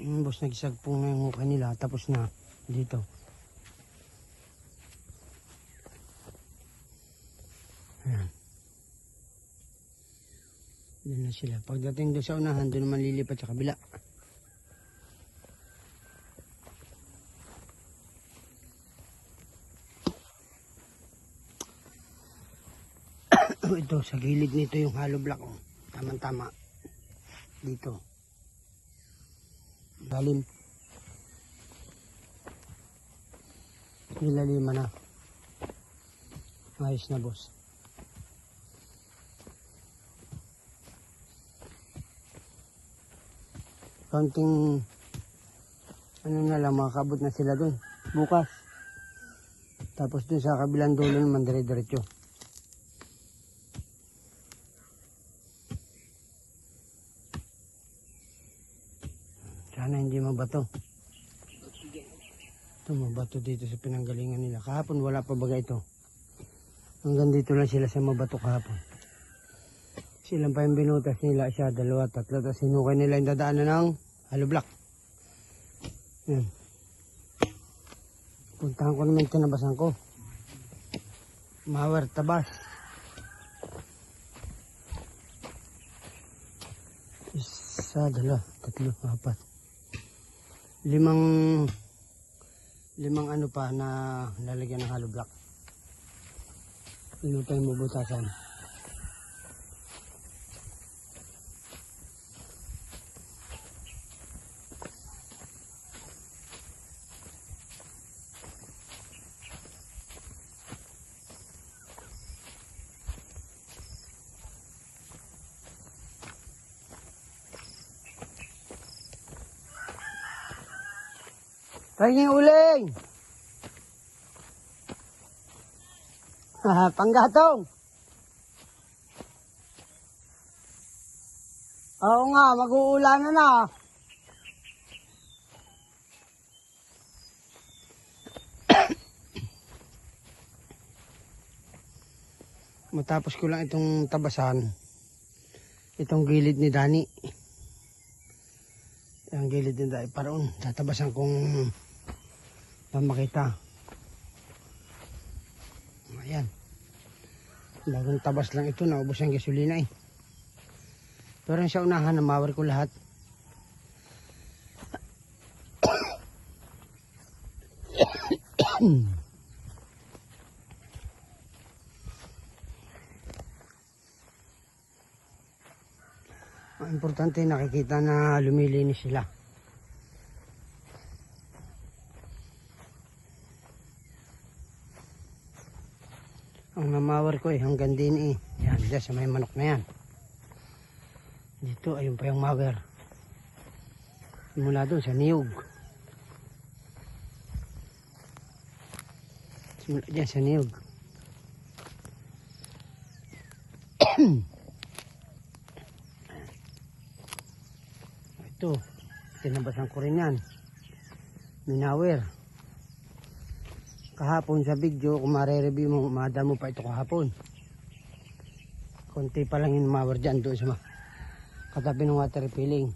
Boss, nagsagpong na yung mukha nila. Tapos na dito. Ayan. Doon na sila. Pagdating doon sa unahan, doon naman lilipat sa kabila. Ito, sa gilid nito yung hollow block. Oh. Tama-tama. Dito. Lalim. Nilalima na. Ayos na, boss. Kaunting ano na lang, makakabot na sila dun. Bukas. Tapos dun sa kabilang dulo naman, dire-diretso. Sana hindi mabato. Ito, mabato dito sa pinanggalingan nila. Kahapon wala pa baga ito. Hanggang dito lang sila sa mabato kahapon. Silang pa yung binutas nila, isa, dalawa, tatlo. Tapos sinukay nila yung dadaanan ng hollow block. Yan. Puntahan ko naman tinabasan ko. Mower, tabas. Isa, dalawa, tatlo, apat. Limang ano pa na lalagyan ng hollow block. Ino tayong bubutasan. Tayong uling! Panggatong! Oo nga, mag-uulanan na. Matapos ko lang itong tabasan, itong gilid ni Dani. Ang gilid ni Dani, paroon, tatabasan kong makita. Ayan. Bagong tabas lang ito, naubos ang gasolina eh. Pero sa unahan, namawar ko lahat. Ang importante, nakikita na lumilinis sila. Ang namawar ko eh, hanggang din eh. Yan, dyan sa may manok na yan. Dito, ayun pa yung mower. Simula doon sa niyog. Simula dyan sa niyog. Ito, tinabasan ko rin yan. Minawer. Kahapon sa video, kung mare-review mo, madamo pa ito kahapon. Konti pa lang yung mower dyan doon sa katabi ng water refilling.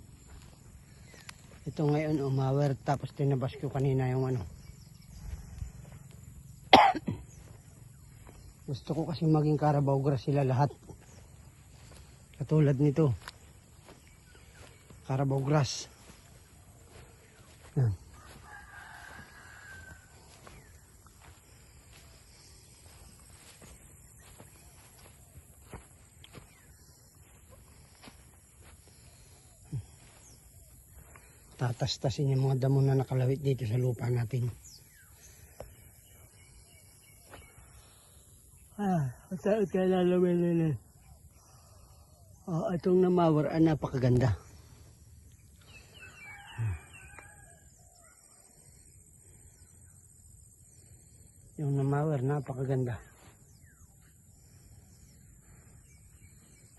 Ito ngayon, mower, tapos tinabas ko kanina yung ano. Gusto ko kasi maging Carabao grass sila lahat. Katulad nito. Carabao grass. Yan. Tatastasin yung mga damo na nakalawit dito sa lupa natin. Ito lalawin nila. Itong namawar, napakaganda. Yung namawar, napakaganda.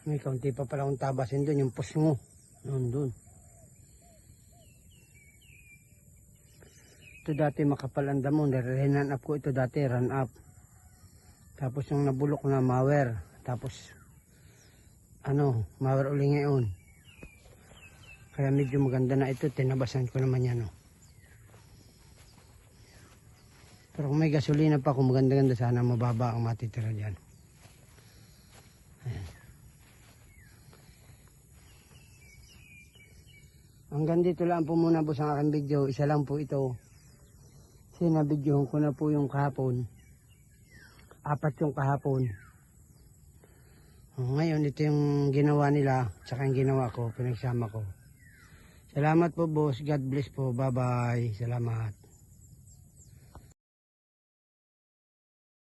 May kaunti pa pala akong tabasin doon, yung pusngo. Doon. Ito dati makapal ang damo, nire-run up ko ito dati, run up. Tapos yung nabulok na mower, tapos mower uli ngayon. Kaya medyo maganda na ito. Tinabasan ko naman yan. Oh. Pero kung may gasolina pa, kung maganda-ganda, sana mababa ang matitira dyan. Ayan. Hanggang dito lang po muna po sa aking video. Isa lang po ito. Sinabidyohan ko na po yung kahapon. 4 yung kahapon. Ngayon, ito yung ginawa nila. Tsaka yung ginawa ko, pinagsama ko. Salamat po boss. God bless po. Bye-bye. Salamat.